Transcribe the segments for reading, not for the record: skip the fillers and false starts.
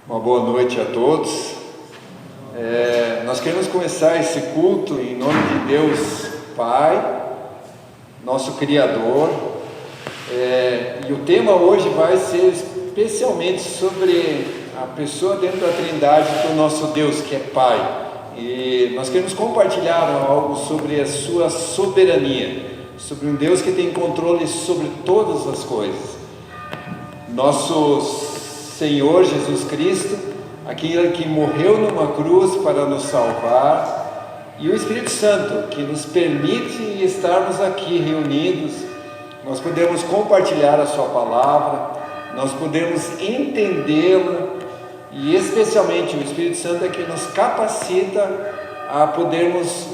Uma boa noite a todos. Nós queremos começar esse culto em nome de Deus Pai, nosso Criador, e o tema hoje vai ser especialmente sobre a pessoa dentro da Trindade do nosso Deus, que é Pai. E nós queremos compartilhar algo sobre a sua soberania, sobre um Deus que tem controle sobre todas as coisas. Nosso Senhor Jesus Cristo, aquele que morreu numa cruz para nos salvar, e o Espírito Santo, que nos permite estarmos aqui reunidos. Nós podemos compartilhar a sua palavra, nós podemos entendê-la, e especialmente o Espírito Santo é que nos capacita a podermos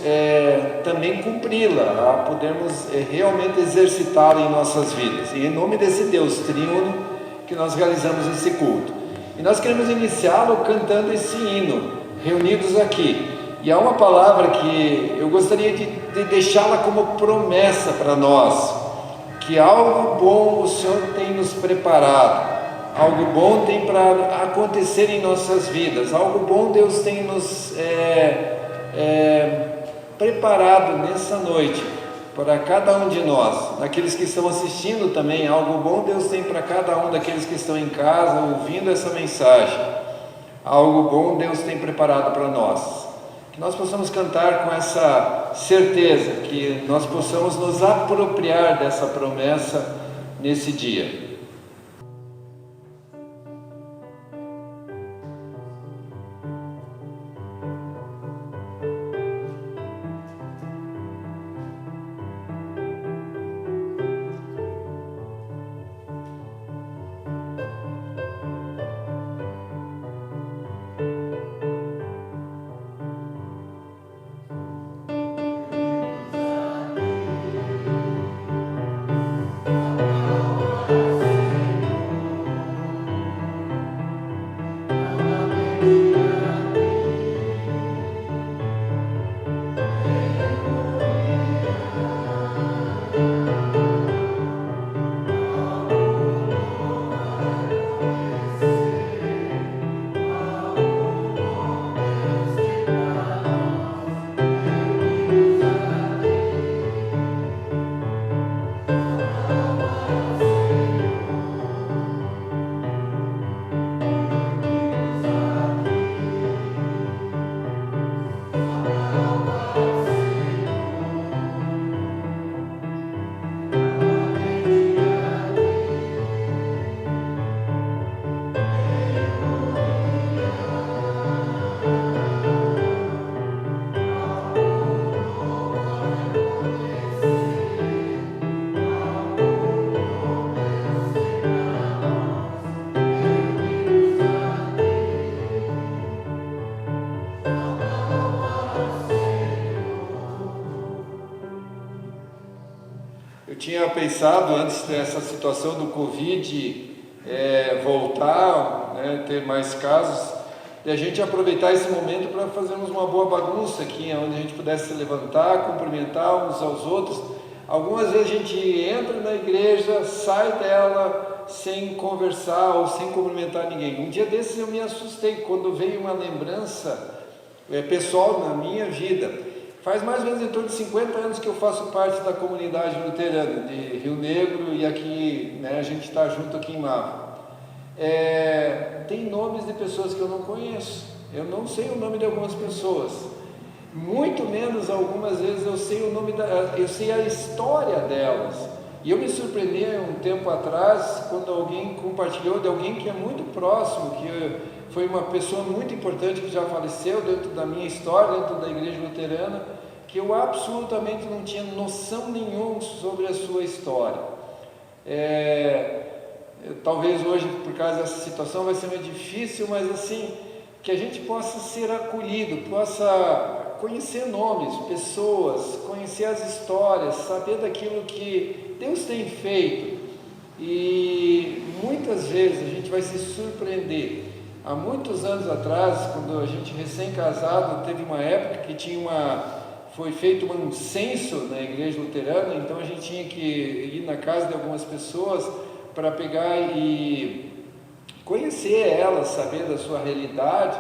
também cumpri-la, a podermos realmente exercitá-la em nossas vidas. E em nome desse Deus triuno que nós realizamos esse culto. E nós queremos iniciá-lo cantando esse hino, reunidos aqui. E há uma palavra que eu gostaria de deixá-la como promessa para nós, que algo bom o Senhor tem nos preparado, algo bom tem para acontecer em nossas vidas, algo bom Deus tem nos preparado nessa noite, para cada um de nós, daqueles que estão assistindo também. Algo bom Deus tem para cada um daqueles que estão em casa ouvindo essa mensagem. Algo bom Deus tem preparado para nós, que nós possamos cantar com essa certeza, que nós possamos nos apropriar dessa promessa nesse dia. Eu tinha pensado, antes dessa situação do Covid voltar, ter mais casos, de a gente aproveitar esse momento para fazermos uma boa bagunça aqui, onde a gente pudesse se levantar, cumprimentar uns aos outros. Algumas vezes a gente entra na igreja, sai dela sem conversar ou sem cumprimentar ninguém. Um dia desses eu me assustei quando veio uma lembrança pessoal na minha vida. Faz mais ou menos em torno de 50 anos que eu faço parte da comunidade luterana de Rio Negro, e aqui a gente está junto aqui em Mava. Tem nomes de pessoas que eu não conheço, eu não sei o nome de algumas pessoas, muito menos algumas vezes eu sei a história delas. E eu me surpreendi um tempo atrás quando alguém compartilhou de alguém que é muito próximo, que foi uma pessoa muito importante que já faleceu dentro da minha história, dentro da igreja luterana, que eu absolutamente não tinha noção nenhuma sobre a sua história. Talvez hoje, por causa dessa situação, vai ser mais difícil, mas assim, que a gente possa ser acolhido, possa conhecer nomes, pessoas, conhecer as histórias, saber daquilo que Deus tem feito. E muitas vezes a gente vai se surpreender. Há muitos anos atrás, quando a gente recém-casado, teve uma época que foi feito um censo na igreja luterana, então a gente tinha que ir na casa de algumas pessoas para pegar e conhecer ela, saber da sua realidade.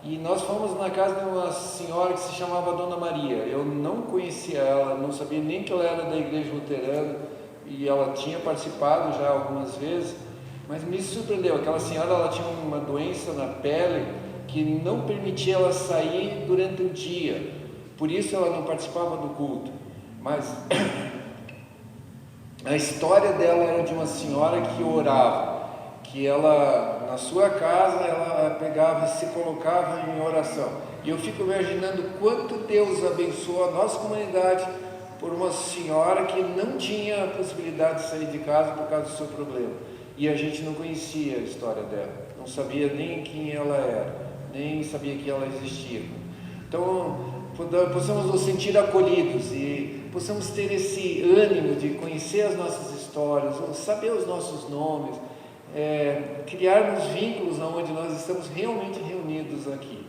E nós fomos na casa de uma senhora que se chamava Dona Maria. Eu não conhecia ela, não sabia nem que ela era da igreja luterana, e ela tinha participado já algumas vezes, mas me surpreendeu. Aquela senhora, ela tinha uma doença na pele que não permitia ela sair durante o dia, por isso ela não participava do culto. Mas a história dela era de uma senhora que orava, que ela, na sua casa, ela pegava e se colocava em oração. E eu fico imaginando quanto Deus abençoou a nossa comunidade por uma senhora que não tinha a possibilidade de sair de casa por causa do seu problema. E a gente não conhecia a história dela, não sabia nem quem ela era, nem sabia que ela existia. Então, possamos nos sentir acolhidos e possamos ter esse ânimo de conhecer as nossas histórias, saber os nossos nomes, criarmos vínculos onde nós estamos realmente reunidos aqui.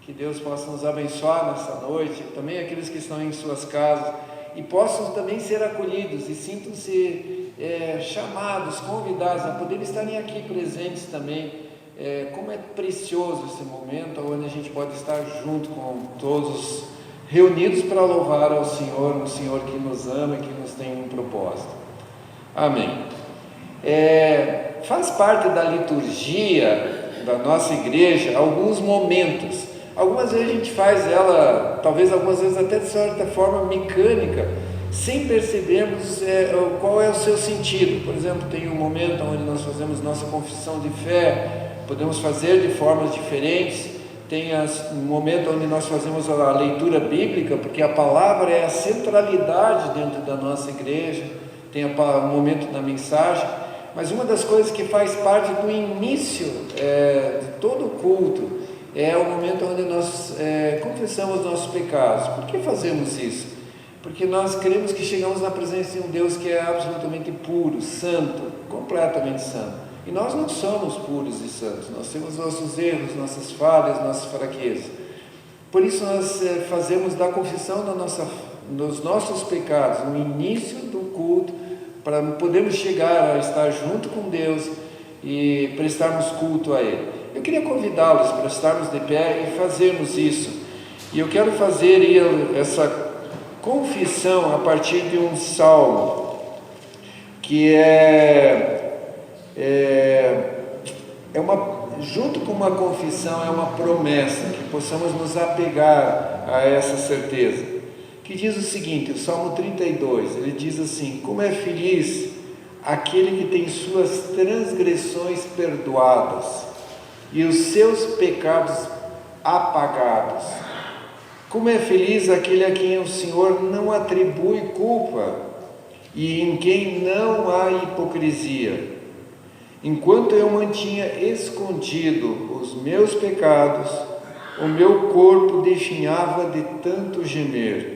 Que Deus possa nos abençoar nessa noite, também aqueles que estão em suas casas, e possam também ser acolhidos e sintam-se chamados, convidados a poderem estarem aqui presentes também. Como é precioso esse momento onde a gente pode estar junto com todos, reunidos para louvar ao Senhor, o Senhor que nos ama e que nos tem um propósito. Amém. Faz parte da liturgia da nossa igreja alguns momentos. Algumas vezes a gente faz ela, talvez algumas vezes até de certa forma mecânica, sem percebermos qual é o seu sentido. Por exemplo, tem um momento onde nós fazemos nossa confissão de fé, podemos fazer de formas diferentes. Tem um momento onde nós fazemos a leitura bíblica, porque a palavra é a centralidade dentro da nossa igreja. Tem o momento da mensagem, mas uma das coisas que faz parte do início de todo o culto é o momento onde nós confessamos nossos pecados. Por que fazemos isso? Porque nós cremos que chegamos na presença de um Deus que é absolutamente puro, santo, completamente santo. E nós não somos puros e santos, nós temos nossos erros, nossas falhas, nossas fraquezas. Por isso nós fazemos da confissão dos nossos pecados no início do culto, para podermos chegar a estar junto com Deus e prestarmos culto a Ele. Eu queria convidá-los para estarmos de pé e fazermos isso. E eu quero fazer essa confissão a partir de um salmo, que junto com uma confissão, é uma promessa, que possamos nos apegar a essa certeza, que diz o seguinte, o Salmo 32, ele diz assim: como é feliz aquele que tem suas transgressões perdoadas e os seus pecados apagados. Como é feliz aquele a quem o Senhor não atribui culpa e em quem não há hipocrisia. Enquanto eu mantinha escondido os meus pecados, o meu corpo definhava de tanto gemer,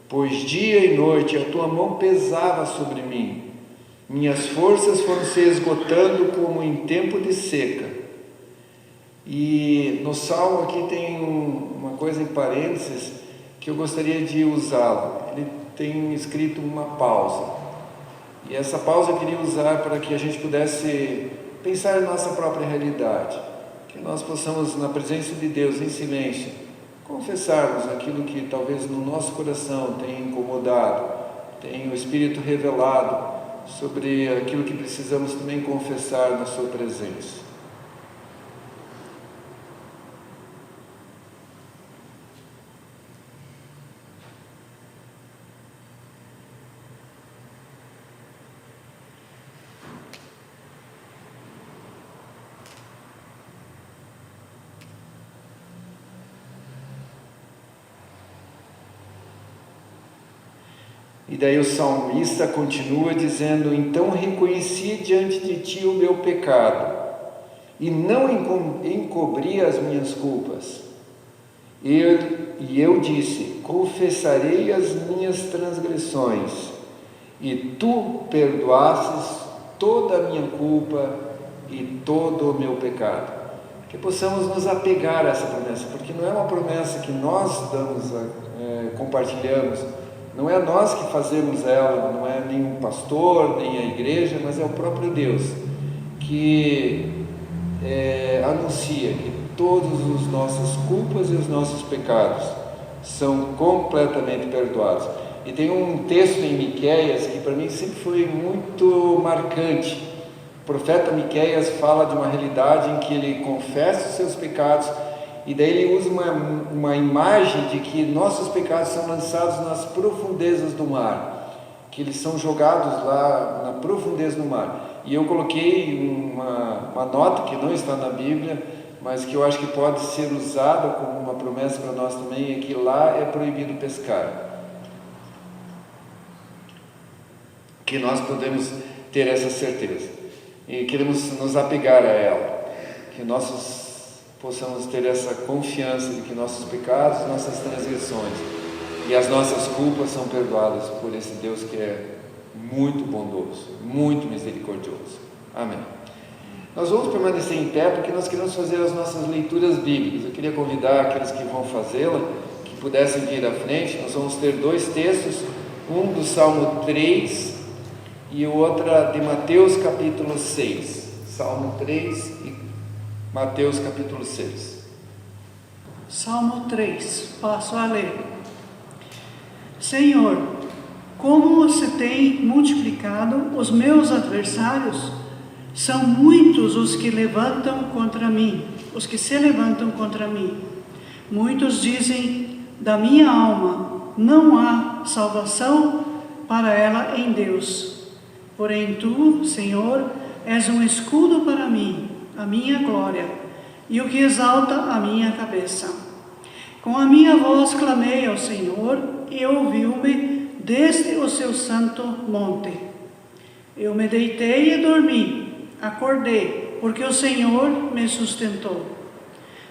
pois dia e noite a tua mão pesava sobre mim. Minhas forças foram se esgotando como em tempo de seca. E no Salmo aqui tem uma coisa em parênteses que eu gostaria de usá-la. Ele tem escrito uma pausa. E essa pausa eu queria usar para que a gente pudesse pensar em nossa própria realidade. Que nós possamos, na presença de Deus, em silêncio, confessarmos aquilo que talvez no nosso coração tenha incomodado, tenha o Espírito revelado sobre aquilo que precisamos também confessar na sua presença. E daí o salmista continua dizendo: então reconheci diante de ti o meu pecado, e não encobri as minhas culpas. E eu disse: confessarei as minhas transgressões, e tu perdoastes toda a minha culpa e todo o meu pecado. Que possamos nos apegar a essa promessa, porque não é uma promessa que nós compartilhamos. Não é nós que fazemos ela, não é nenhum pastor, nem a igreja, mas é o próprio Deus, que anuncia que todas as nossas culpas e os nossos pecados são completamente perdoados. E tem um texto em Miqueias que para mim sempre foi muito marcante. O profeta Miqueias fala de uma realidade em que ele confessa os seus pecados, e daí ele usa uma imagem de que nossos pecados são lançados nas profundezas do mar, que eles são jogados lá na profundeza do mar. E eu coloquei uma nota que não está na Bíblia, mas que eu acho que pode ser usada como uma promessa para nós também, é que lá é proibido pescar. Que nós podemos ter essa certeza e queremos nos apegar a ela, que nós possamos ter essa confiança de que nossos pecados, nossas transgressões e as nossas culpas são perdoadas por esse Deus que é muito bondoso, muito misericordioso. Amém. Nós vamos permanecer em pé porque nós queremos fazer as nossas leituras bíblicas. Eu queria convidar aqueles que vão fazê-la, que pudessem vir à frente. Nós vamos ter dois textos, um do Salmo 3 e o outro de Mateus capítulo 6. Salmo 3 e Mateus capítulo 6. Salmo 3, passo a ler. Senhor, como você tem multiplicado os meus adversários, são muitos os que levantam contra mim, os que se levantam contra mim. Muitos dizem da minha alma, não há salvação para ela em Deus. Porém tu, Senhor, és um escudo para mim, a minha glória, e o que exalta a minha cabeça. Com a minha voz clamei ao Senhor, e ouviu-me desde o seu santo monte. Eu me deitei e dormi, acordei, porque o Senhor me sustentou.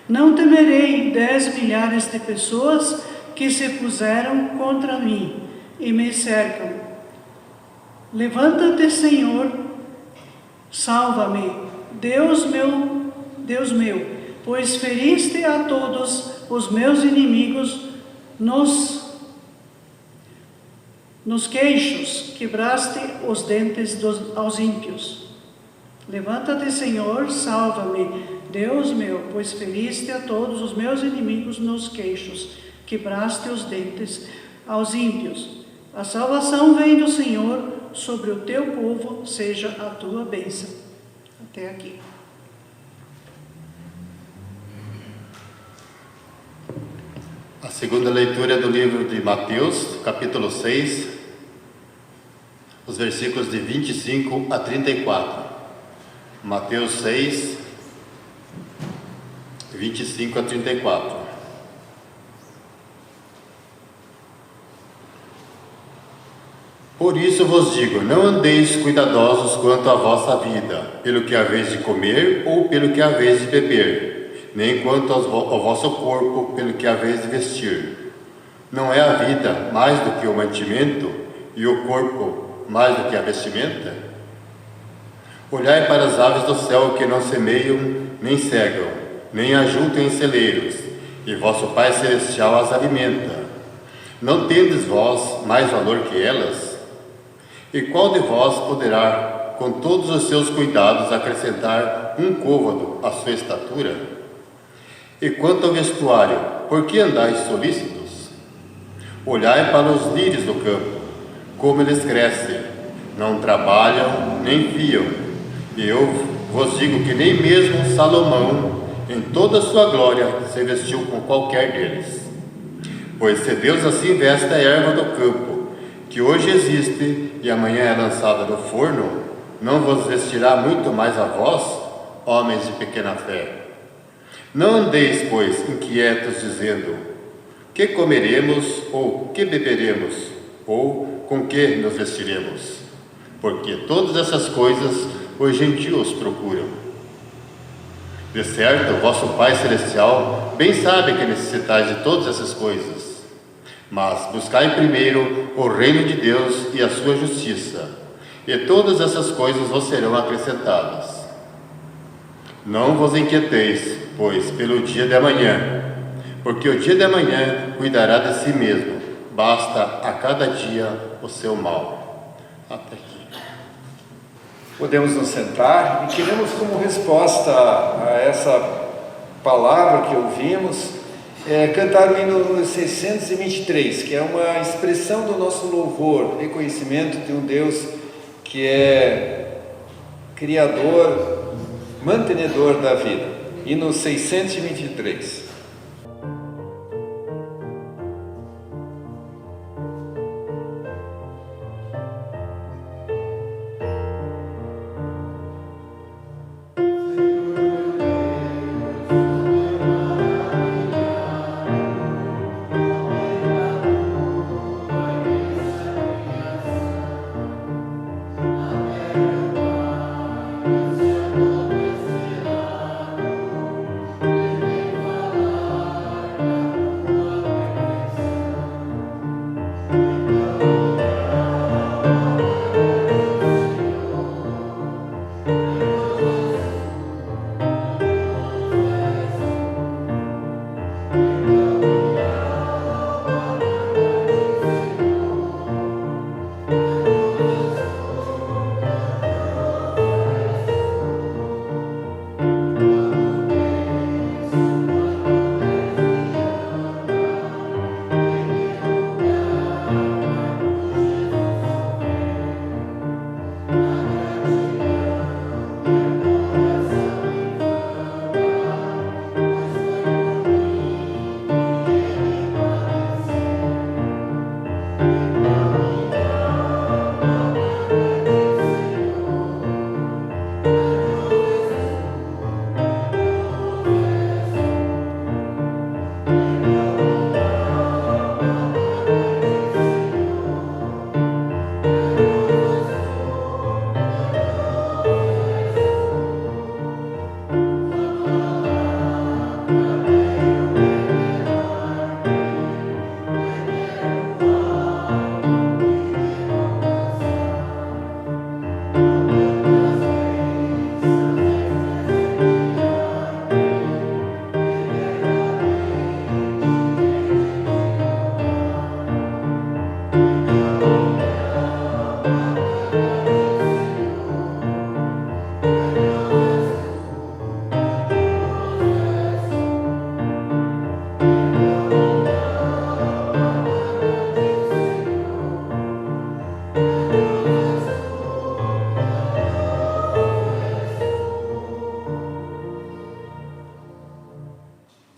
Não temerei 10 milhares de pessoas que se puseram contra mim e me cercam. Levanta-te, Senhor, salva-me, Deus meu, pois feriste a todos os meus inimigos nos queixos, quebraste os dentes aos ímpios. Levanta-te, Senhor, salva-me, Deus meu, pois feriste a todos os meus inimigos nos queixos, quebraste os dentes aos ímpios. A salvação vem do Senhor, sobre o teu povo seja a tua bênção. Até aqui. A segunda leitura é do livro de Mateus, capítulo 6, os versículos de 25 a 34. Mateus 6, 25 a 34. Por isso vos digo, não andeis cuidadosos quanto à vossa vida, pelo que haveis de comer ou pelo que haveis de beber, nem quanto ao vosso corpo, pelo que haveis de vestir. Não é a vida mais do que o mantimento, e o corpo mais do que a vestimenta? Olhai para as aves do céu, que não semeiam, nem cegam, nem ajuntam em celeiros, e vosso Pai Celestial as alimenta. Não tendes vós mais valor que elas? E qual de vós poderá, com todos os seus cuidados, acrescentar um côvado à sua estatura? E quanto ao vestuário, por que andais solícitos? Olhai para os lírios do campo, como eles crescem, não trabalham nem fiam. E eu vos digo que nem mesmo Salomão, em toda a sua glória, se vestiu com qualquer deles. Pois se Deus assim veste a erva do campo, que hoje existe e amanhã é lançada no forno, não vos vestirá muito mais a vós, homens de pequena fé? Não andeis, pois, inquietos, dizendo: que comeremos, ou que beberemos, ou com que nos vestiremos? Porque todas essas coisas os gentios procuram. De certo, o vosso Pai Celestial bem sabe que necessitais de todas essas coisas. Mas buscai primeiro o reino de Deus e a sua justiça, e todas essas coisas vos serão acrescentadas. Não vos inquieteis, pois, pelo dia de amanhã, porque o dia de amanhã cuidará de si mesmo, basta a cada dia o seu mal. Até aqui. Podemos nos sentar e queremos, como resposta a essa palavra que ouvimos, cantar o hino 623, que é uma expressão do nosso louvor, reconhecimento de um Deus que é Criador, mantenedor da vida. Hino 623.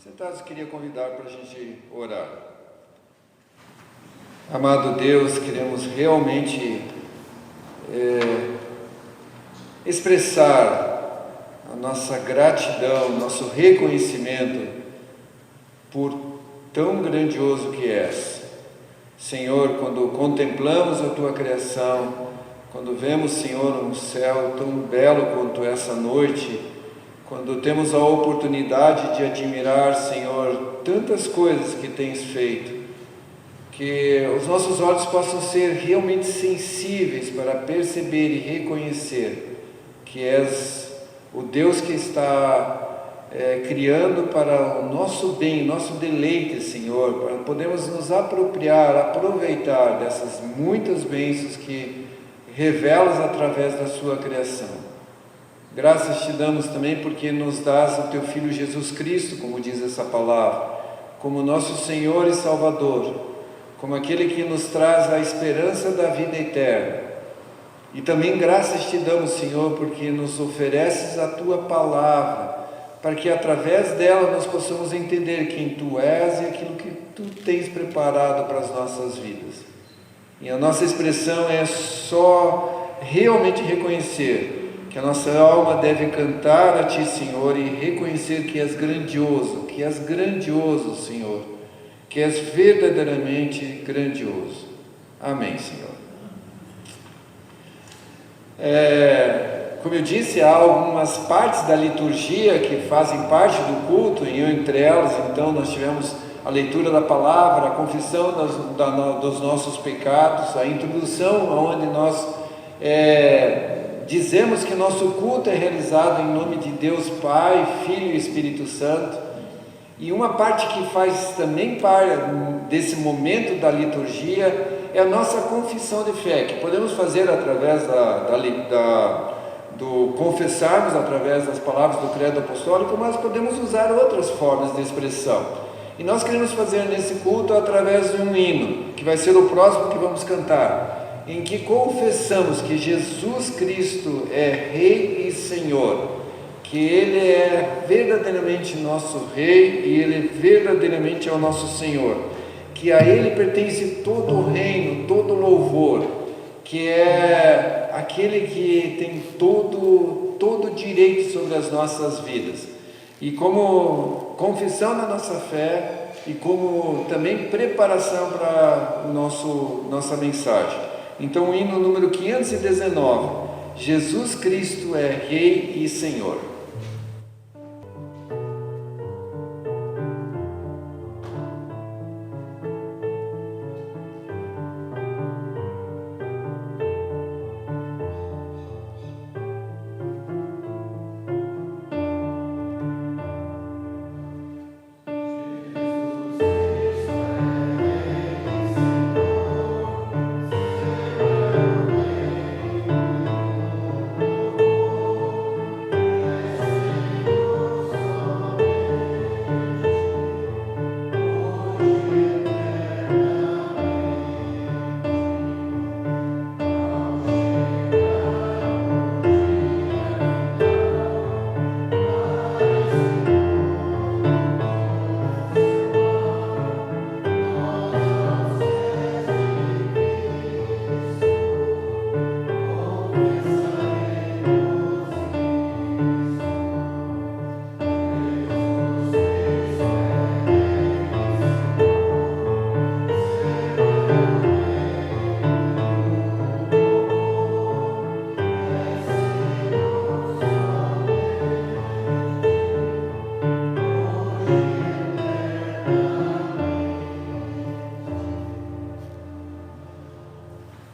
Sentados, queria convidar para a gente orar. Amado Deus, queremos realmente expressar a nossa gratidão, nosso reconhecimento por tão grandioso que és. Senhor, quando contemplamos a Tua criação, quando vemos, Senhor, um céu tão belo quanto essa noite, quando temos a oportunidade de admirar, Senhor, tantas coisas que Tens feito, que os nossos olhos possam ser realmente sensíveis para perceber e reconhecer que És o Deus que está criando para o nosso bem, nosso deleite, Senhor, para podermos nos apropriar, aproveitar dessas muitas bênçãos que revelas através da Sua criação. Graças Te damos também porque nos dás o Teu Filho Jesus Cristo, como diz essa palavra, como nosso Senhor e Salvador, como aquele que nos traz a esperança da vida eterna. E também graças Te damos, Senhor, porque nos ofereces a Tua palavra, para que através dela nós possamos entender quem Tu és e aquilo que Tu tens preparado para as nossas vidas. E a nossa expressão é só realmente reconhecer que a nossa alma deve cantar a Ti, Senhor, e reconhecer que És grandioso, Senhor, que És verdadeiramente grandioso. Amém, Senhor. Como eu disse, há algumas partes da liturgia que fazem parte do culto, e entre elas, então, nós tivemos a leitura da palavra, a confissão dos nossos pecados, a introdução, onde nós dizemos que nosso culto é realizado em nome de Deus Pai, Filho e Espírito Santo. E uma parte que faz também parte desse momento da liturgia é a nossa confissão de fé, que podemos fazer através do confessarmos através das palavras do credo apostólico, mas podemos usar outras formas de expressão. E nós queremos fazer nesse culto através de um hino, que vai ser o próximo que vamos cantar, em que confessamos que Jesus Cristo é Rei e Senhor, que Ele é verdadeiramente nosso Rei e Ele verdadeiramente é o nosso Senhor, que a Ele pertence todo o reino, todo o louvor, que é aquele que tem todo o direito sobre as nossas vidas. E como confissão da nossa fé e como também preparação para nossa mensagem. Então o hino número 519, Jesus Cristo é Rei e Senhor.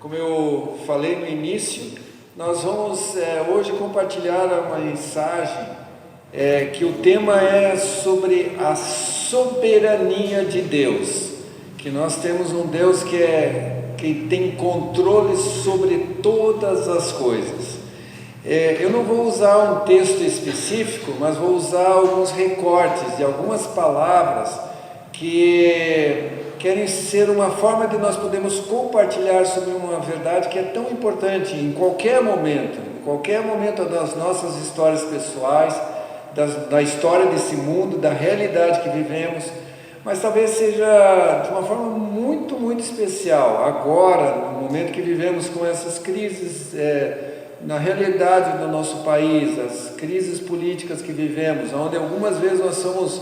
Como eu falei no início, nós vamos hoje compartilhar uma mensagem que o tema é sobre a soberania de Deus, que nós temos um Deus que tem controle sobre todas as coisas. Eu não vou usar um texto específico, mas vou usar alguns recortes de algumas palavras que querem ser uma forma de nós podermos compartilhar sobre uma verdade que é tão importante em qualquer momento das nossas histórias pessoais, da história desse mundo, da realidade que vivemos, mas talvez seja de uma forma muito, muito especial agora, no momento que vivemos com essas crises na realidade do nosso país, as crises políticas que vivemos, onde algumas vezes nós somos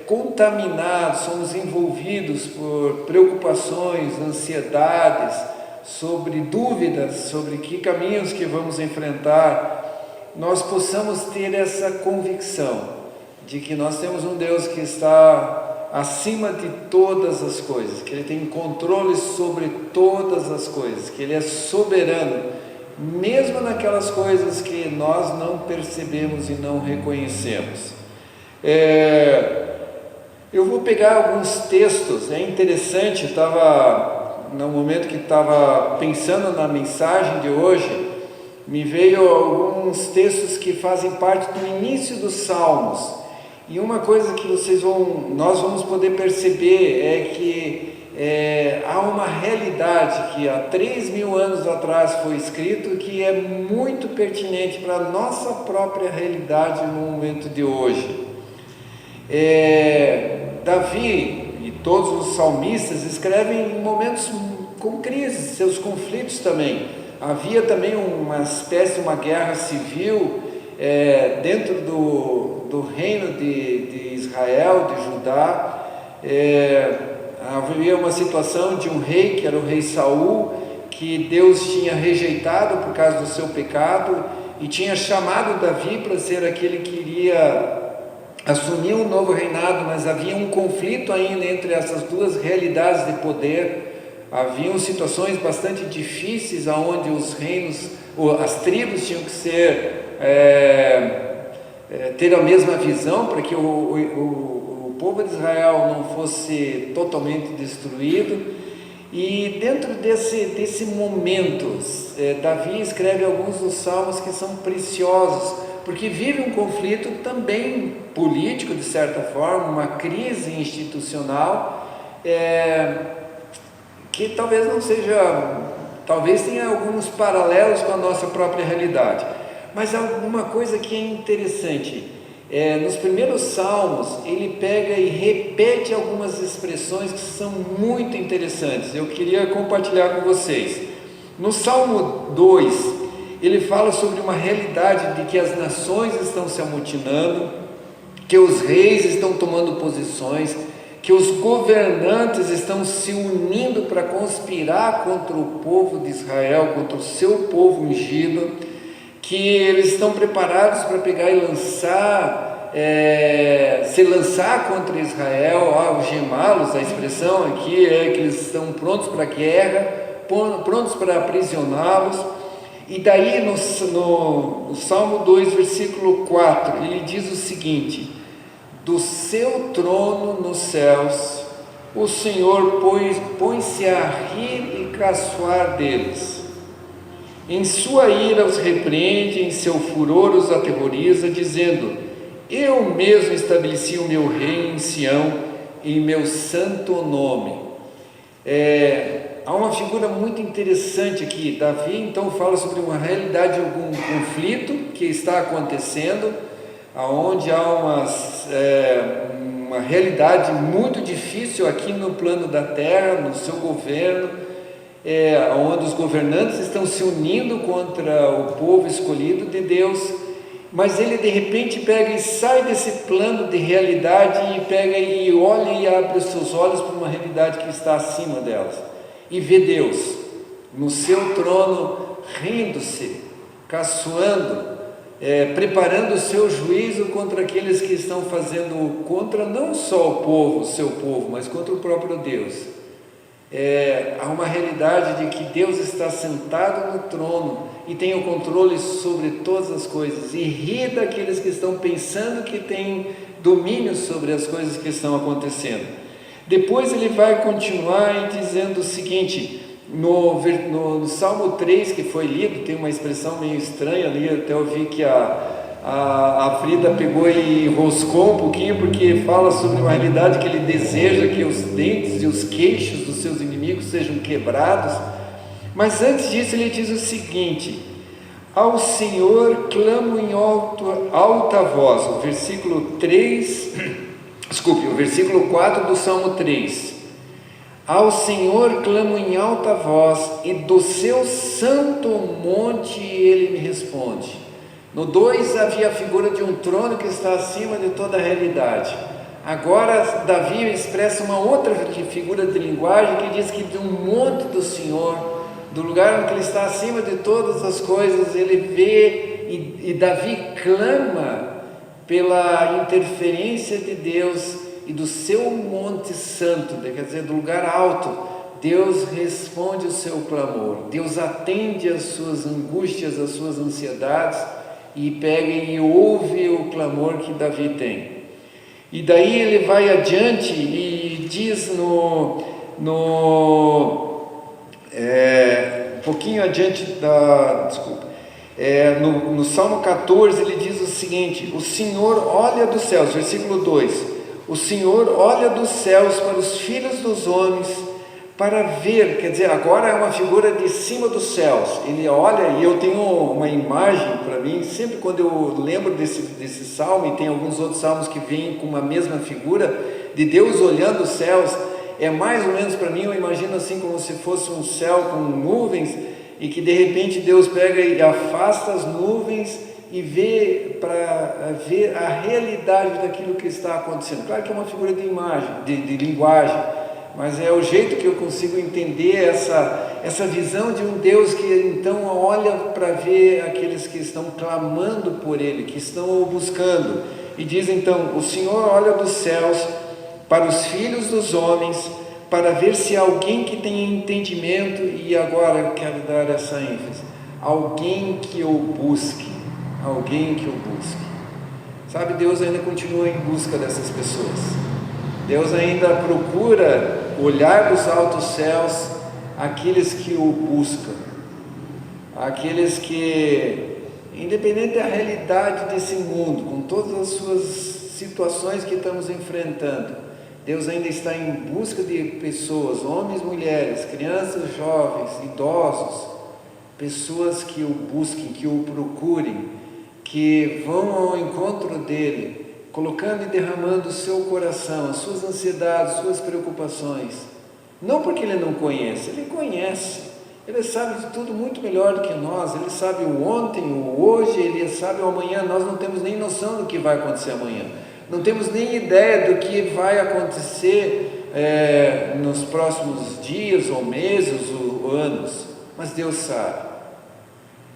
contaminados, somos envolvidos por preocupações, ansiedades, sobre dúvidas, sobre que caminhos que vamos enfrentar, nós possamos ter essa convicção de que nós temos um Deus que está acima de todas as coisas, que Ele tem controle sobre todas as coisas, que Ele é soberano, mesmo naquelas coisas que nós não percebemos e não reconhecemos. Eu vou pegar alguns textos, é interessante, no momento que estava pensando na mensagem de hoje, me veio alguns textos que fazem parte do início dos Salmos, e uma coisa que nós vamos poder perceber é que há uma realidade que há 3.000 anos atrás foi escrito, que é muito pertinente para a nossa própria realidade no momento de hoje. Davi e todos os salmistas escrevem em momentos com crises, seus conflitos também. Havia também uma guerra civil dentro do reino de Israel, de Judá. Havia uma situação de um rei, que era o rei Saul, que Deus tinha rejeitado por causa do seu pecado e tinha chamado Davi para ser aquele que iria assumir um novo reinado, mas havia um conflito ainda entre essas duas realidades de poder. Haviam situações bastante difíceis onde as tribos tinham que ter a mesma visão para que o povo de Israel não fosse totalmente destruído. E dentro desse momento, Davi escreve alguns dos salmos que são preciosos, porque vive um conflito também político, de certa forma, uma crise institucional, que talvez não seja, talvez tenha alguns paralelos com a nossa própria realidade, mas alguma coisa que é interessante, nos primeiros salmos, ele pega e repete algumas expressões que são muito interessantes. Eu queria compartilhar com vocês. No Salmo 2, ele fala sobre uma realidade de que as nações estão se amotinando, que os reis estão tomando posições, que os governantes estão se unindo para conspirar contra o povo de Israel, contra o seu povo ungido, que eles estão preparados para pegar e se lançar contra Israel, algemá-los. A expressão aqui é que eles estão prontos para a guerra, prontos para aprisioná-los. E daí no Salmo 2, versículo 4, ele diz o seguinte: do seu trono nos céus, o Senhor põe-se a rir e caçoar deles. Em sua ira os repreende, em seu furor os aterroriza, dizendo: eu mesmo estabeleci o meu rei em Sião, em meu santo nome. Há uma figura muito interessante aqui. Davi então fala sobre uma realidade de algum conflito que está acontecendo, onde há uma realidade muito difícil aqui no plano da terra, no seu governo, onde os governantes estão se unindo contra o povo escolhido de Deus, mas ele de repente pega e sai desse plano de realidade e pega e olha e abre os seus olhos para uma realidade que está acima delas, e vê Deus no seu trono, rindo-se, caçoando, preparando o seu juízo contra aqueles que estão fazendo contra não só o povo, o seu povo, mas contra o próprio Deus. Há uma realidade de que Deus está sentado no trono e tem o controle sobre todas as coisas, e ri daqueles que estão pensando que têm domínio sobre as coisas que estão acontecendo. Depois ele vai continuar dizendo o seguinte, no Salmo 3 que foi lido, tem uma expressão meio estranha ali, até eu vi que a Frida pegou e enroscou um pouquinho, porque fala sobre uma realidade que ele deseja que os dentes e os queixos dos seus inimigos sejam quebrados. Mas antes disso ele diz o seguinte: ao Senhor clamo em alta voz, o versículo 4 do Salmo 3, ao Senhor clamo em alta voz, e do seu santo monte ele me responde. No 2 havia a figura de um trono que está acima de toda a realidade. Agora Davi expressa uma outra figura de linguagem que diz que de um monte do Senhor, do lugar onde ele está acima de todas as coisas, ele vê e Davi clama pela interferência de Deus e do seu monte santo, quer dizer, do lugar alto. Deus responde o seu clamor, Deus atende às suas angústias, às suas ansiedades, e pega e ouve o clamor que Davi tem. E daí ele vai adiante e diz um pouquinho adiante no Salmo 14 ele diz o seguinte: o Senhor olha dos céus, versículo 2, o Senhor olha dos céus para os filhos dos homens, para ver, quer dizer, agora é uma figura de cima dos céus. Ele olha, e eu tenho uma imagem para mim, sempre quando eu lembro desse salmo, e tem alguns outros salmos que vêm com uma mesma figura, de Deus olhando os céus, mais ou menos para mim, eu imagino assim como se fosse um céu com nuvens, e que de repente Deus pega e afasta as nuvens e vê para ver a realidade daquilo que está acontecendo. Claro que é uma figura de imagem, de linguagem, mas é o jeito que eu consigo entender essa visão de um Deus que então olha para ver aqueles que estão clamando por Ele, que estão o buscando, e diz então: o Senhor olha dos céus para os filhos dos homens, para ver se há alguém que tenha entendimento. E agora eu quero dar essa ênfase: alguém que o busque, alguém que o busque. Sabe, Deus ainda continua em busca dessas pessoas. Deus ainda procura olhar dos altos céus aqueles que o buscam, aqueles que, independente da realidade desse mundo, com todas as suas situações que estamos enfrentando, Deus ainda está em busca de pessoas, homens, mulheres, crianças, jovens, idosos, pessoas que o busquem, que o procurem, que vão ao encontro dele, colocando e derramando o seu coração, as suas ansiedades, suas preocupações. Não porque ele não conhece, ele conhece, ele sabe de tudo muito melhor do que nós, ele sabe o ontem, o hoje, ele sabe o amanhã. Nós não temos nem noção do que vai acontecer amanhã, não temos nem ideia do que vai acontecer nos próximos dias, ou meses, ou anos, mas Deus sabe.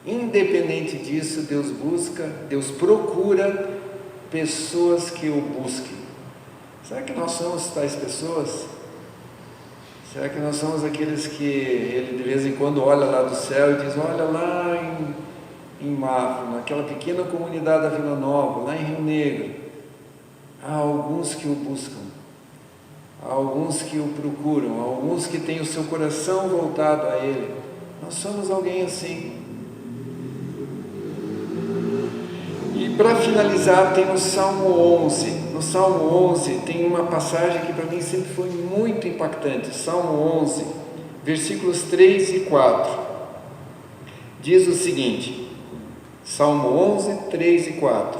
Independente disso, Deus busca, Deus procura pessoas que o busquem. Será que nós somos tais pessoas? Será que nós somos aqueles que ele de vez em quando olha lá do céu e diz: olha lá em Mafra, naquela pequena comunidade da Vila Nova, lá em Rio Negro, há alguns que o buscam, há alguns que o procuram, há alguns que têm o seu coração voltado a ele. Nós somos alguém assim. E para finalizar, tem no Salmo 11. No Salmo 11 tem uma passagem que para mim sempre foi muito impactante. Salmo 11, versículos 3 e 4. Diz o seguinte, Salmo 11, 3 e 4.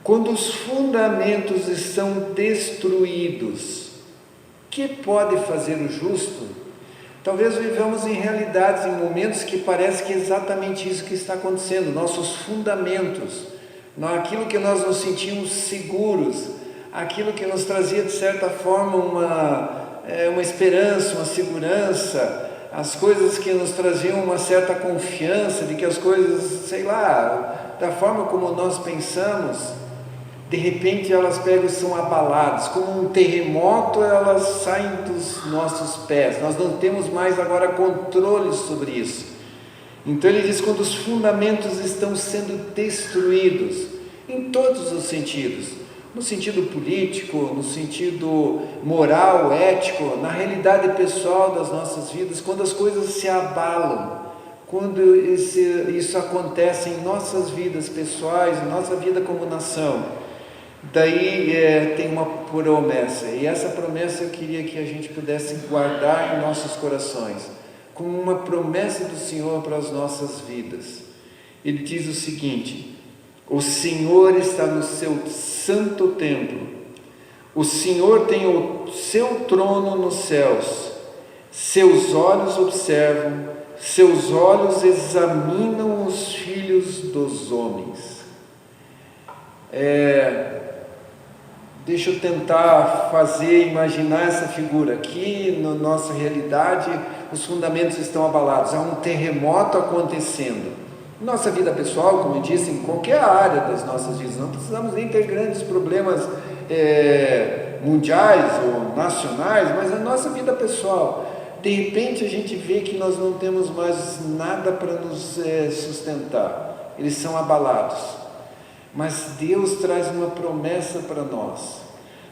Quando os fundamentos estão destruídos, que pode fazer o justo? Talvez vivamos em realidades, em momentos que parece que é exatamente isso que está acontecendo. Nossos fundamentos, aquilo que nós nos sentimos seguros, aquilo que nos trazia de certa forma uma esperança, uma segurança, as coisas que nos traziam uma certa confiança de que as coisas, sei lá, da forma como nós pensamos, de repente elas pegam e são abaladas, como um terremoto, elas saem dos nossos pés, nós não temos mais agora controle sobre isso. Então ele diz: quando os fundamentos estão sendo destruídos, em todos os sentidos, no sentido político, no sentido moral, ético, na realidade pessoal das nossas vidas, quando as coisas se abalam, quando isso acontece em nossas vidas pessoais, em nossa vida como nação, daí tem uma promessa, e essa promessa eu queria que a gente pudesse guardar em nossos corações, como uma promessa do Senhor para as nossas vidas. Ele diz o seguinte: o Senhor está no seu santo templo, o Senhor tem o seu trono nos céus, seus olhos observam, seus olhos examinam os filhos dos homens. Deixa eu tentar imaginar essa figura. Aqui na nossa realidade, os fundamentos estão abalados, há um terremoto acontecendo. Nossa vida pessoal, como eu disse, em qualquer área das nossas vidas, não precisamos nem ter grandes problemas mundiais ou nacionais, mas a nossa vida pessoal, de repente a gente vê que nós não temos mais nada para nos sustentar, eles são abalados. Mas Deus traz uma promessa para nós,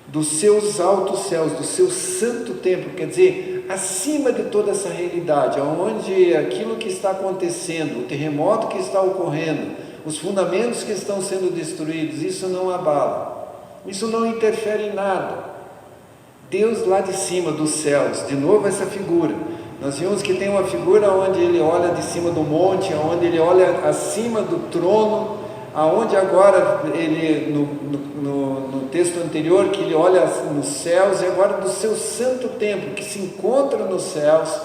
dos seus altos céus, do seu santo templo, quer dizer, acima de toda essa realidade, onde aquilo que está acontecendo, o terremoto que está ocorrendo, os fundamentos que estão sendo destruídos, isso não abala, isso não interfere em nada. Deus lá de cima dos céus, de novo essa figura, nós vimos que tem uma figura onde ele olha de cima do monte, onde ele olha acima do trono, aonde agora ele, no texto anterior, que ele olha nos céus, e agora do seu santo templo, que se encontra nos céus,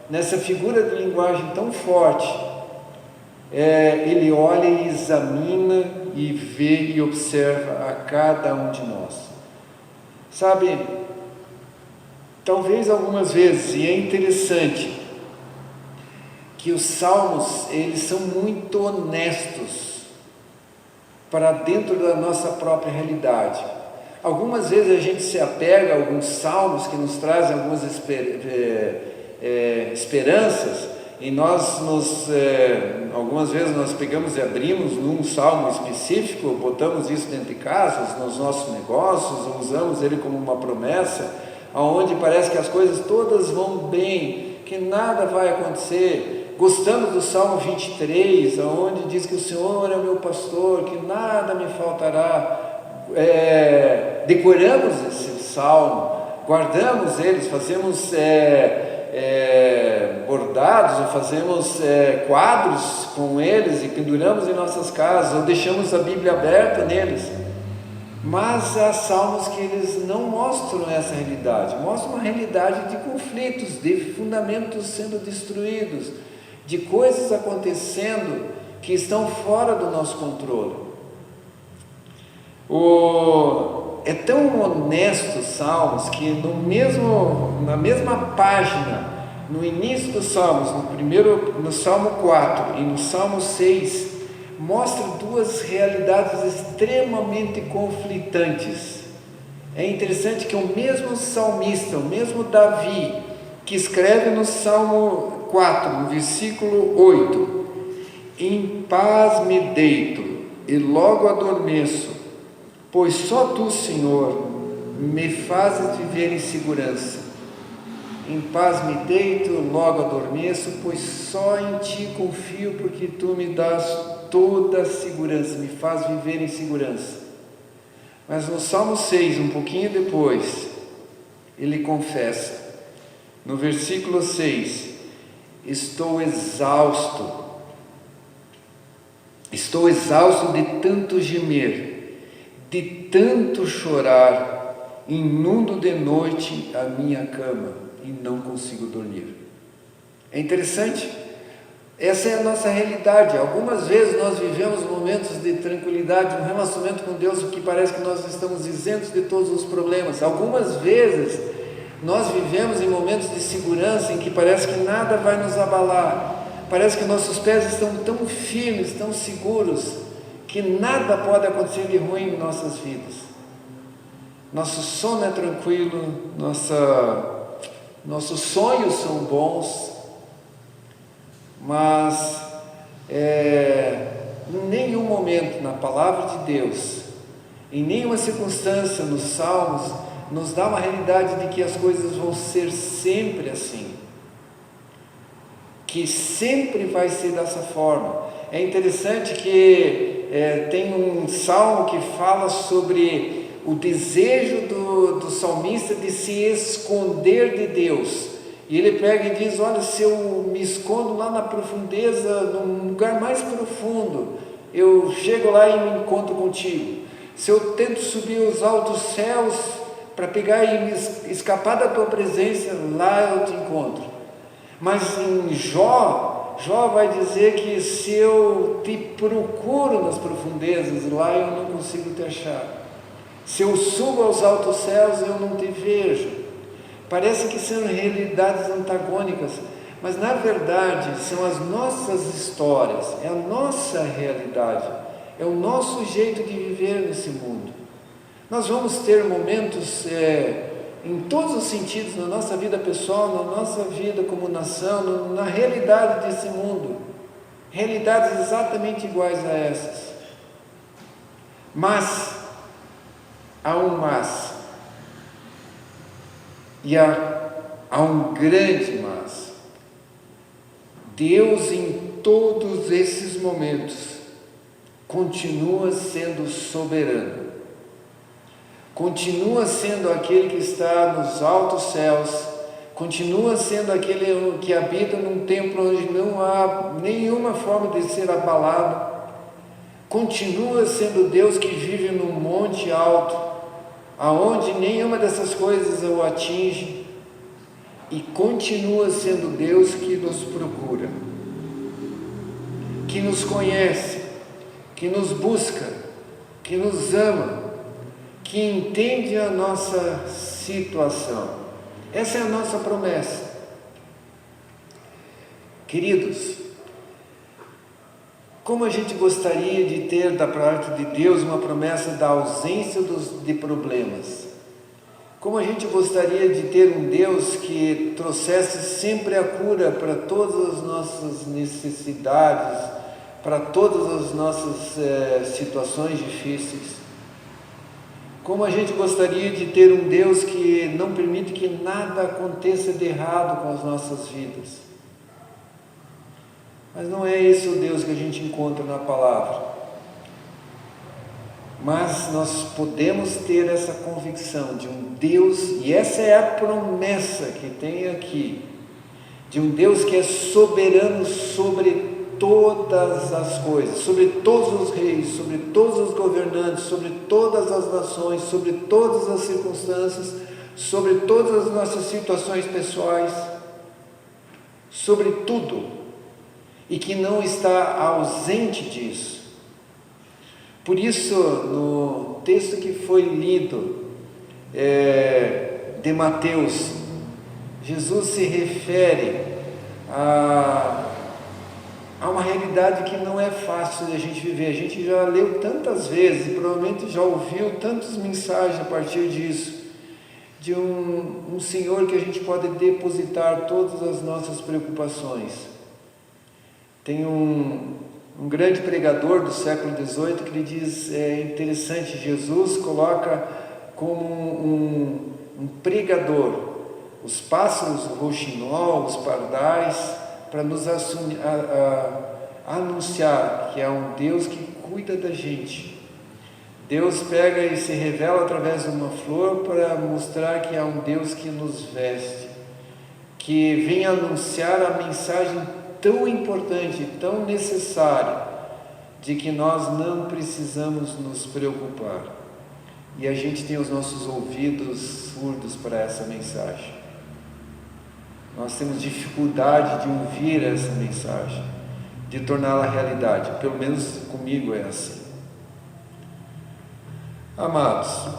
nessa figura de linguagem tão forte, ele olha e examina, e vê e observa a cada um de nós. Sabe, talvez algumas vezes, e é interessante, que os salmos, eles são muito honestos, para dentro da nossa própria realidade. Algumas vezes a gente se apega a alguns salmos que nos trazem algumas esperanças, e algumas vezes nós pegamos e abrimos num salmo específico, botamos isso dentro de casa, nos nossos negócios, usamos ele como uma promessa, onde parece que as coisas todas vão bem, que nada vai acontecer. Gostamos do Salmo 23, onde diz que o Senhor é o meu pastor, que nada me faltará. Decoramos esse salmo, guardamos eles, fazemos bordados, ou fazemos quadros com eles e penduramos em nossas casas, ou deixamos a Bíblia aberta neles. Mas há salmos que eles não mostram essa realidade, mostram uma realidade de conflitos, de fundamentos sendo destruídos, de coisas acontecendo que estão fora do nosso controle. É tão honesto os salmos que na mesma página, no início dos salmos, no Salmo 4 e no Salmo 6, mostra duas realidades extremamente conflitantes. É interessante que o mesmo salmista, o mesmo Davi, que escreve no Salmo 4, no versículo 8: em paz me deito e logo adormeço, pois só tu, Senhor, me fazes viver em segurança. Em paz me deito, logo adormeço, pois só em ti confio, porque tu me dás toda a segurança, me faz viver em segurança. Mas no Salmo 6, um pouquinho depois, ele confessa, no versículo 6, estou exausto de tanto gemer, de tanto chorar, inundo de noite a minha cama e não consigo dormir. É interessante, essa é a nossa realidade. Algumas vezes nós vivemos momentos de tranquilidade, um relacionamento com Deus, que parece que nós estamos isentos de todos os problemas. Algumas vezes nós vivemos em momentos de segurança em que parece que nada vai nos abalar, parece que nossos pés estão tão firmes, tão seguros, que nada pode acontecer de ruim em nossas vidas. Nosso sono é tranquilo, nossos sonhos são bons, mas em nenhum momento na palavra de Deus, em nenhuma circunstância nos Salmos, nos dá uma realidade de que as coisas vão ser sempre assim, que sempre vai ser dessa forma. É interessante que tem um salmo que fala sobre o desejo do salmista de se esconder de Deus, e ele pega e diz: olha, se eu me escondo lá na profundeza, num lugar mais profundo, eu chego lá e me encontro contigo. Se eu tento subir os altos céus para pegar e me escapar da tua presença, lá eu te encontro. Mas em Jó vai dizer que se eu te procuro nas profundezas, lá eu não consigo te achar. Se eu subo aos altos céus, eu não te vejo. Parece que são realidades antagônicas, mas na verdade são as nossas histórias, é a nossa realidade, é o nosso jeito de viver nesse mundo. Nós vamos ter momentos em todos os sentidos, na nossa vida pessoal, na nossa vida como nação, na realidade desse mundo, realidades exatamente iguais a essas. Mas há um mas, e há um grande mas. Deus, em todos esses momentos, continua sendo soberano, continua sendo aquele que está nos altos céus, continua sendo aquele que habita num templo onde não há nenhuma forma de ser abalado, continua sendo Deus que vive num monte alto, aonde nenhuma dessas coisas o atinge, e continua sendo Deus que nos procura, que nos conhece, que nos busca, que nos ama, que entende a nossa situação. Essa é a nossa promessa. Queridos, como a gente gostaria de ter da parte de Deus uma promessa da ausência de problemas. Como a gente gostaria de ter um Deus que trouxesse sempre a cura para todas as nossas necessidades, para todas as nossas situações difíceis. Como a gente gostaria de ter um Deus que não permite que nada aconteça de errado com as nossas vidas. Mas não é esse o Deus que a gente encontra na palavra. Mas nós podemos ter essa convicção de um Deus, e essa é a promessa que tem aqui, de um Deus que é soberano sobre todas as coisas, sobre todos os reis, sobre todos os governantes, sobre todas as nações, sobre todas as circunstâncias, sobre todas as nossas situações pessoais, sobre tudo, e que não está ausente disso. Por isso, no texto que foi lido de Mateus, Jesus se refere a uma realidade que não é fácil de a gente viver. A gente já leu tantas vezes e provavelmente já ouviu tantas mensagens a partir disso, de um Senhor que a gente pode depositar todas as nossas preocupações. Tem um grande pregador do século XVIII que ele diz, é interessante, Jesus coloca como um pregador os pássaros, o rouxinol, os pardais, para nos anunciar que há um Deus que cuida da gente. Deus pega e se revela através de uma flor para mostrar que há um Deus que nos veste, que vem anunciar a mensagem tão importante, tão necessária, de que nós não precisamos nos preocupar. E a gente tem os nossos ouvidos surdos para essa mensagem. Nós temos dificuldade de ouvir essa mensagem, de torná-la realidade. Pelo menos comigo é assim. Amados,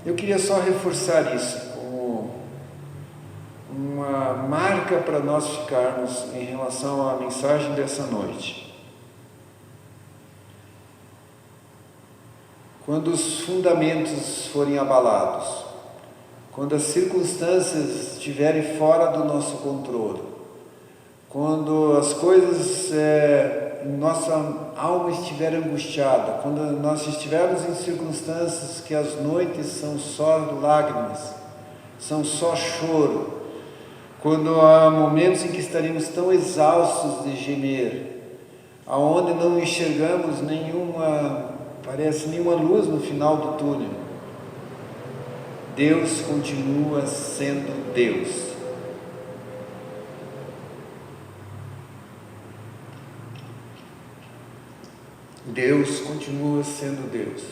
eu queria só reforçar isso como uma marca para nós ficarmos em relação à mensagem dessa noite. Quando os fundamentos forem abalados, quando as circunstâncias estiverem fora do nosso controle, quando as coisas nossa alma estiver angustiada, quando nós estivermos em circunstâncias que as noites são só lágrimas, são só choro, quando há momentos em que estaremos tão exaustos de gemer, aonde não enxergamos nenhuma luz no final do túnel, Deus continua sendo Deus. Deus continua sendo Deus.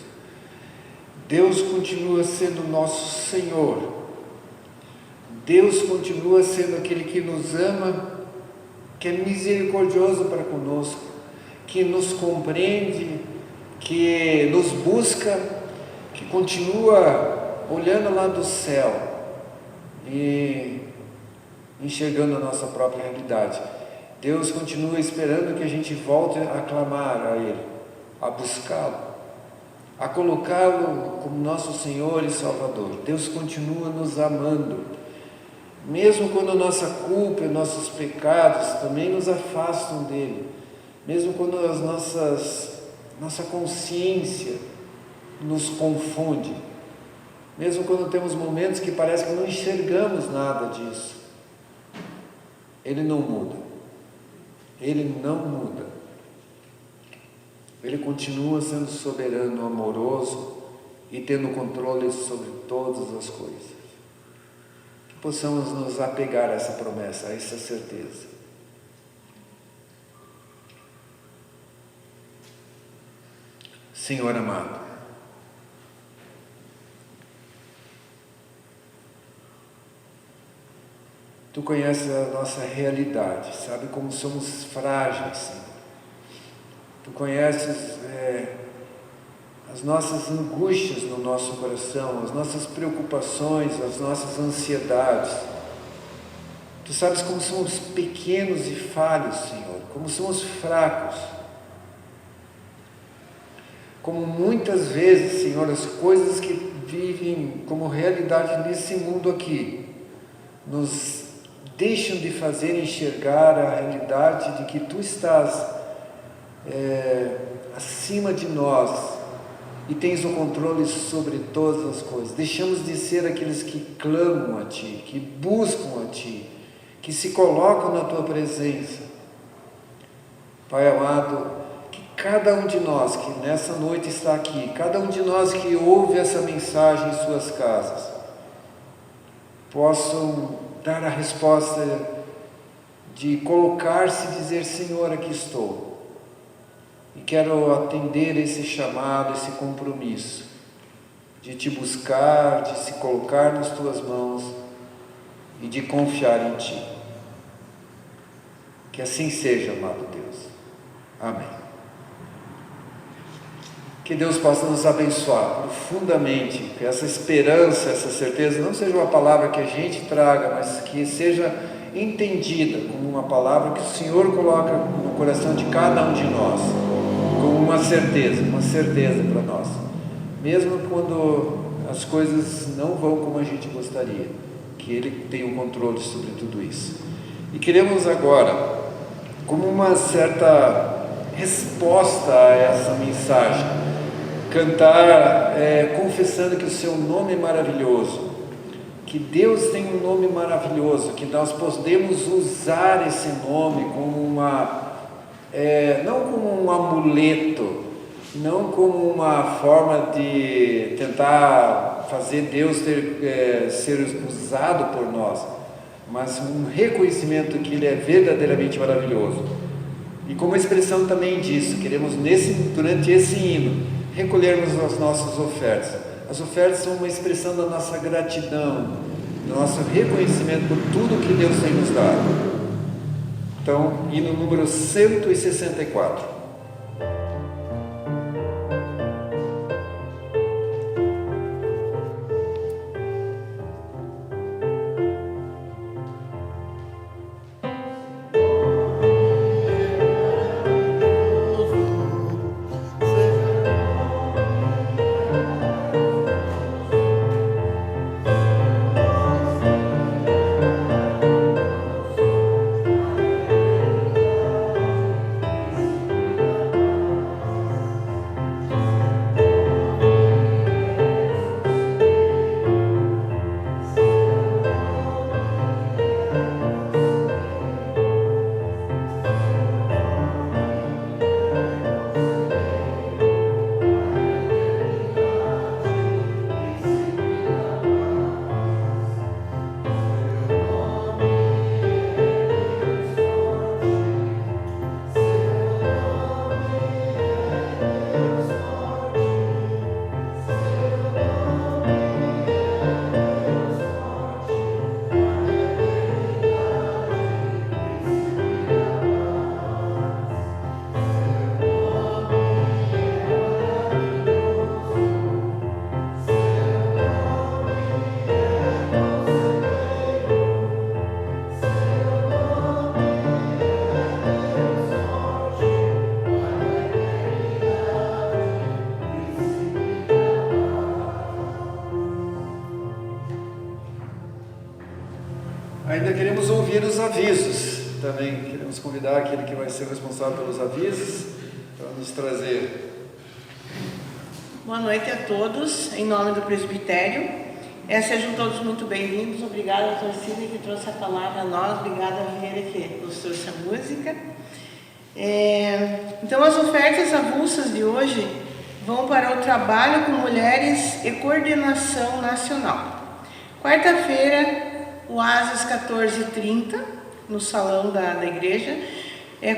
Deus continua sendo nosso Senhor. Deus continua sendo aquele que nos ama, que é misericordioso para conosco, que nos compreende, que nos busca, que continua olhando lá do céu e enxergando a nossa própria realidade. Deus continua esperando que a gente volte a clamar a Ele, a buscá-lo, a colocá-lo como nosso Senhor e Salvador. Deus continua nos amando, mesmo quando a nossa culpa e nossos pecados também nos afastam dele, mesmo quando nossa consciência nos confunde, mesmo quando temos momentos que parece que não enxergamos nada disso. Ele não muda. Ele não muda. Ele continua sendo soberano, amoroso e tendo controle sobre todas as coisas. Que possamos nos apegar a essa promessa, a essa certeza. Senhor amado, Tu conheces a nossa realidade, sabe como somos frágeis, Senhor. Tu conheces as nossas angústias no nosso coração, as nossas preocupações, as nossas ansiedades. Tu sabes como somos pequenos e falhos, Senhor, como somos fracos. Como muitas vezes, Senhor, as coisas que vivem como realidade nesse mundo aqui, nos deixam de fazer enxergar a realidade de que Tu estás acima de nós, e tens o controle sobre todas as coisas. Deixamos de ser aqueles que clamam a Ti, que buscam a Ti, que se colocam na Tua presença. Pai amado, que cada um de nós que nessa noite está aqui, cada um de nós que ouve essa mensagem em suas casas, possam dar a resposta de colocar-se e dizer: Senhor, aqui estou. E quero atender esse chamado, esse compromisso de Te buscar, de se colocar nas Tuas mãos e de confiar em Ti. Que assim seja, amado Deus. Amém. Que Deus possa nos abençoar profundamente, que essa esperança, essa certeza não seja uma palavra que a gente traga, mas que seja entendida como uma palavra que o Senhor coloca no coração de cada um de nós, como uma certeza para nós, mesmo quando as coisas não vão como a gente gostaria, que Ele tem o controle sobre tudo isso. E queremos agora, como uma certa resposta a essa mensagem, cantar confessando que o Seu nome é maravilhoso, que Deus tem um nome maravilhoso, que nós podemos usar esse nome como não como um amuleto, não como uma forma de tentar fazer Deus ser usado por nós, mas um reconhecimento que Ele é verdadeiramente maravilhoso. E como expressão também disso, queremos durante esse hino recolhermos as nossas ofertas. As ofertas são uma expressão da nossa gratidão, do nosso reconhecimento por tudo que Deus tem nos dado. Então, hino número 164. Ainda queremos ouvir os avisos, também queremos convidar aquele que vai ser responsável pelos avisos para nos trazer. Boa noite a todos, em nome do presbitério. Sejam todos muito bem-vindos. Obrigada à torcida que trouxe a palavra a nós, obrigada a Vieira que nos trouxe a música. Então, as ofertas avulsas de hoje vão para o trabalho com mulheres e coordenação nacional. Quarta-feira, o Ases 14h30, no salão da igreja.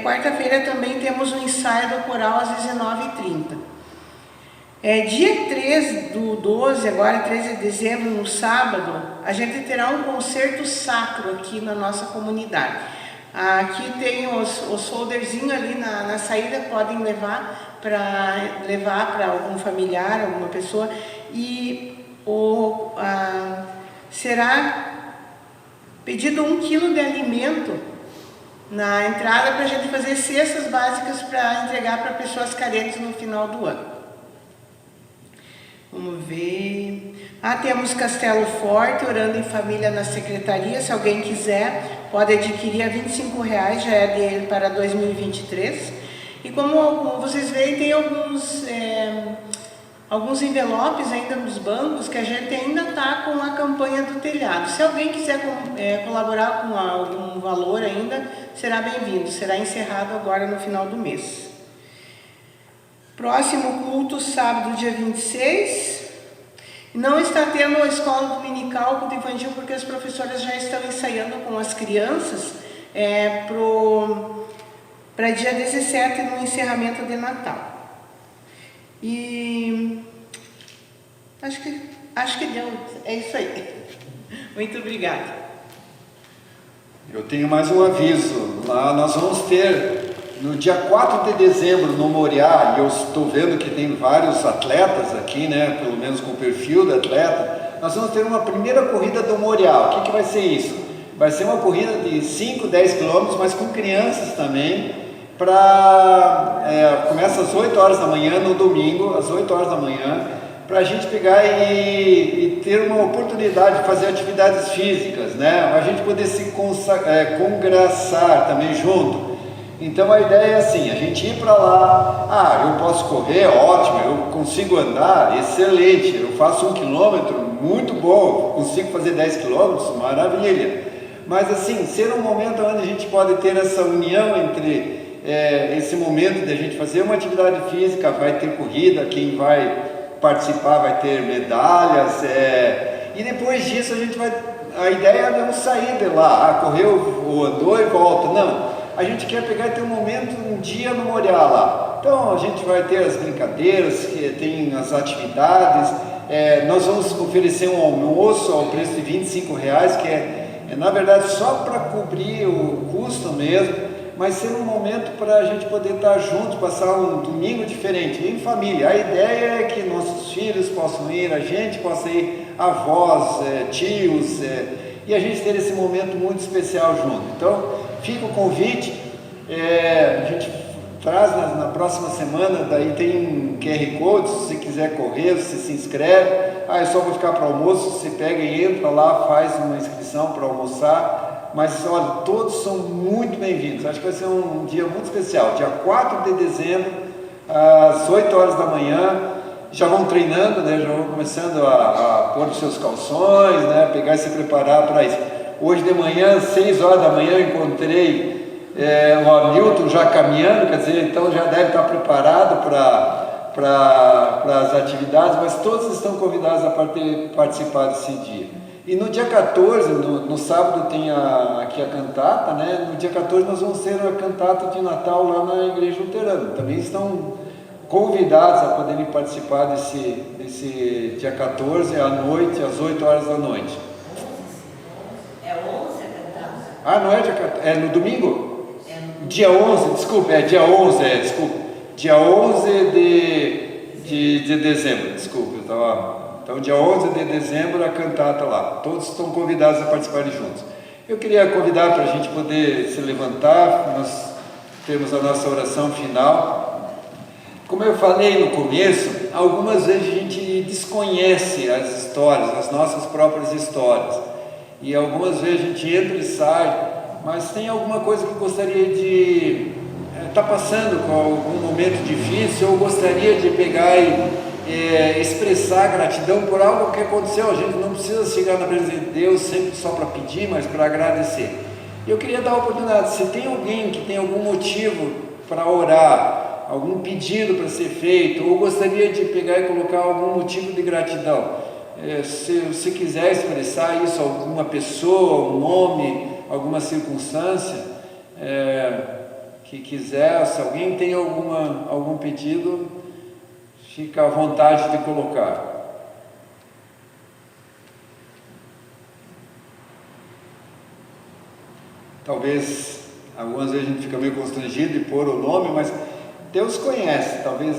Quarta-feira também temos um ensaio do coral às 19h30. Dia 3 do 12, agora 13 de dezembro, no sábado, a gente terá um concerto sacro aqui na nossa comunidade. Aqui tem os folderzinhos ali na saída, podem levar para algum familiar, alguma pessoa, e será pedido 1 quilo de alimento na entrada para a gente fazer cestas básicas para entregar para pessoas carentes no final do ano. Vamos ver. Temos Castelo Forte, Orando em Família na Secretaria. Se alguém quiser, pode adquirir a R$25, já é para 2023. E como vocês veem, tem alguns alguns envelopes ainda nos bancos que a gente ainda está com a campanha do telhado. Se alguém quiser colaborar com algum valor ainda, será bem-vindo. Será encerrado agora no final do mês. Próximo culto, sábado, dia 26. Não está tendo a escola dominical, culto infantil, porque as professoras já estão ensaiando com as crianças para dia 17, no encerramento de Natal. E acho que deu, é isso aí. Muito obrigada. Eu tenho mais um aviso. Lá nós vamos ter, no dia 4 de dezembro, no Moriá, e eu estou vendo que tem vários atletas aqui, né, pelo menos com o perfil do atleta, nós vamos ter uma primeira corrida do Moriá. O que vai ser isso? Vai ser uma corrida de 5, 10 quilômetros, mas com crianças também, começa às 8 horas da manhã, no domingo, às 8 horas da manhã, para a gente pegar e ter uma oportunidade de fazer atividades físicas, né? A gente poder se congraçar também junto. Então a ideia é assim, a gente ir para lá, eu posso correr, ótimo, eu consigo andar, excelente, eu faço 1 quilômetro, muito bom, consigo fazer 10 quilômetros, maravilha. Mas assim, ser um momento onde a gente pode ter essa união entre esse momento de a gente fazer uma atividade física, vai ter corrida, quem vai participar vai ter medalhas, e depois disso a ideia é não sair de lá, correu ou andou e volta, não, a gente quer pegar e ter um dia no Moriá lá. Então a gente vai ter as brincadeiras, tem as atividades, nós vamos oferecer um almoço ao preço de R$25, que é na verdade só para cobrir o custo mesmo, mas ser um momento para a gente poder estar juntos, passar um domingo diferente, em família. A ideia é que nossos filhos possam ir, a gente possa ir, avós, tios, e a gente ter esse momento muito especial junto. Então, fica o convite, a gente traz na próxima semana, daí tem um QR Code, se você quiser correr, você se inscreve, eu só vou ficar para almoço, você pega e entra lá, faz uma inscrição para almoçar. Mas olha, todos são muito bem-vindos. Acho que vai ser um dia muito especial. Dia 4 de dezembro, às 8 horas da manhã. Já vão treinando, né? Já vão começando a pôr os seus calções, né? Pegar e se preparar para isso. Hoje de manhã, às 6 horas da manhã, eu encontrei o Hamilton já caminhando, quer dizer, então já deve estar preparado para as atividades, mas todos estão convidados a participar desse dia. E no dia 14, no sábado tem aqui a cantata, né? No dia 14 nós vamos ter a cantata de Natal lá na Igreja Luterana. Também estão convidados a poderem participar desse dia 14 à noite, às 8 horas da noite. É 11 a cantata? Não é dia 14, é no domingo? Dia 11, desculpa, dia 11, desculpa. Dia 11 de dezembro, desculpa, eu estava... Então, dia 11 de dezembro, a cantata lá. Todos estão convidados a participarem juntos. Eu queria convidar para a gente poder se levantar, nós temos a nossa oração final. Como eu falei no começo, algumas vezes a gente desconhece as histórias, as nossas próprias histórias. E algumas vezes a gente entra e sai, mas tem alguma coisa que gostaria de estar passando com algum momento difícil, ou gostaria de pegar e expressar gratidão por algo que aconteceu. A gente não precisa chegar na presença de Deus sempre só para pedir, mas para agradecer. Eu queria dar a oportunidade, se tem alguém que tem algum motivo para orar, algum pedido para ser feito, ou gostaria de pegar e colocar algum motivo de gratidão, se você quiser expressar isso, alguma pessoa, um nome, alguma circunstância, que quiser, se alguém tem algum pedido, fica à vontade de colocar. Talvez, algumas vezes a gente fica meio constrangido de pôr o nome, mas Deus conhece. Talvez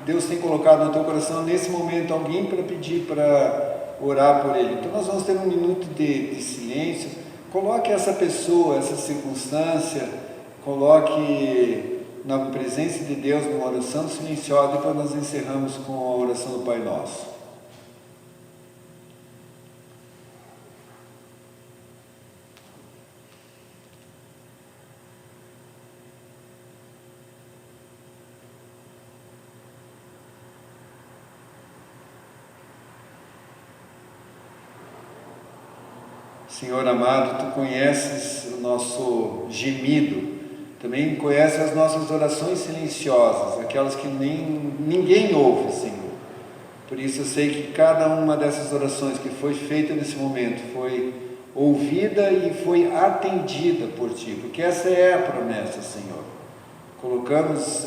Deus tenha colocado no teu coração nesse momento alguém para pedir, para orar por ele. Então nós vamos ter um minuto de silêncio. Coloque essa pessoa, essa circunstância, coloque na presença de Deus, numa oração silenciosa, e depois nós encerramos com a oração do Pai Nosso. Senhor amado, Tu conheces o nosso gemido, também conheces as nossas orações silenciosas, aquelas que ninguém ouve, Senhor. Por isso eu sei que cada uma dessas orações que foi feita nesse momento foi ouvida e foi atendida por Ti, porque essa é a promessa, Senhor. Colocamos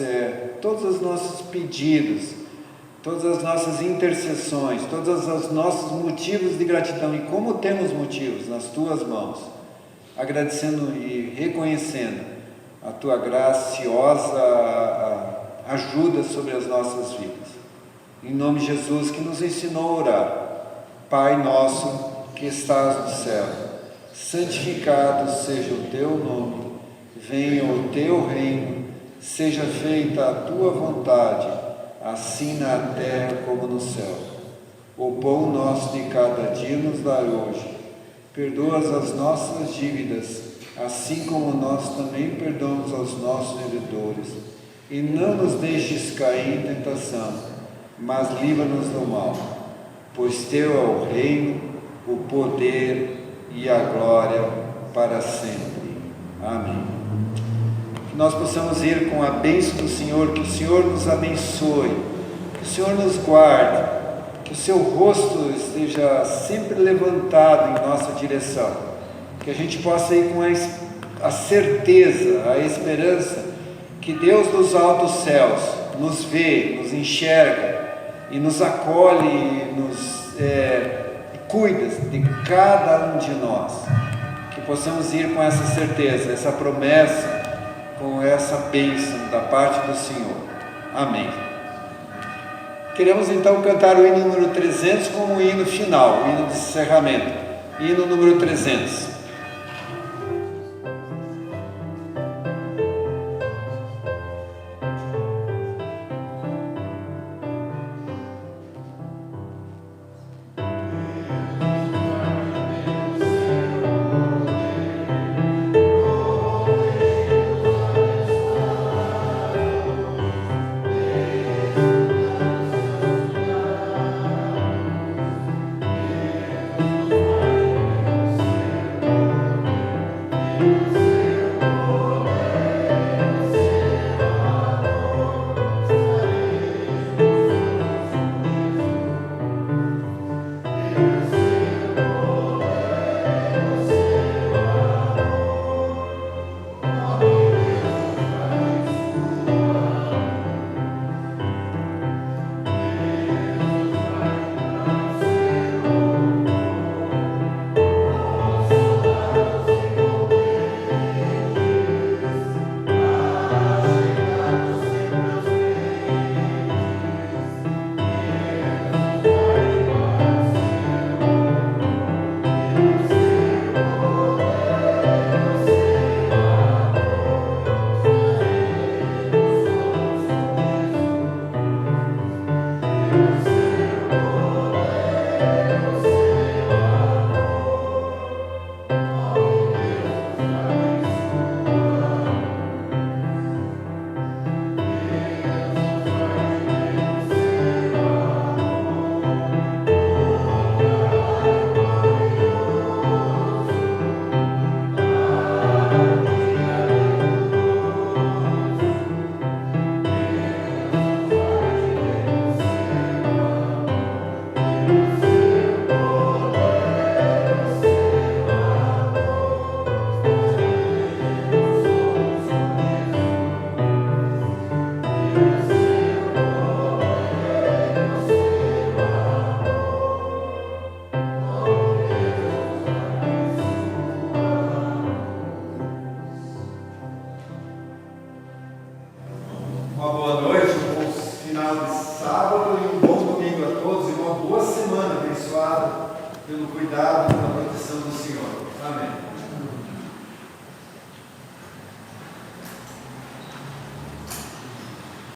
todos os nossos pedidos, todas as nossas intercessões, todos os nossos motivos de gratidão, e como temos motivos, nas Tuas mãos, agradecendo e reconhecendo a Tua graciosa ajuda sobre as nossas vidas. Em nome de Jesus, que nos ensinou a orar: Pai nosso que estás no céu, santificado seja o Teu nome, venha o Teu reino, seja feita a Tua vontade, assim na terra como no céu. O pão nosso de cada dia nos dai hoje. Perdoa as nossas dívidas, assim como nós também perdoamos aos nossos devedores. E não nos deixes cair em tentação, mas livra-nos do mal. Pois Teu é o reino, o poder e a glória para sempre. Amém. Que nós possamos ir com a bênção do Senhor, que o Senhor nos abençoe, que o Senhor nos guarde, que o Seu rosto esteja sempre levantado em nossa direção, que a gente possa ir com a certeza, a esperança que Deus dos altos céus nos vê, nos enxerga e nos acolhe, nos cuida de cada um de nós. Que possamos ir com essa certeza, essa promessa, com essa bênção da parte do Senhor. Amém. Queremos então cantar o hino número 300 como o hino final, o hino de encerramento. Hino número 300. Uma boa noite, um bom final de sábado e um bom domingo a todos, e uma boa semana abençoada pelo cuidado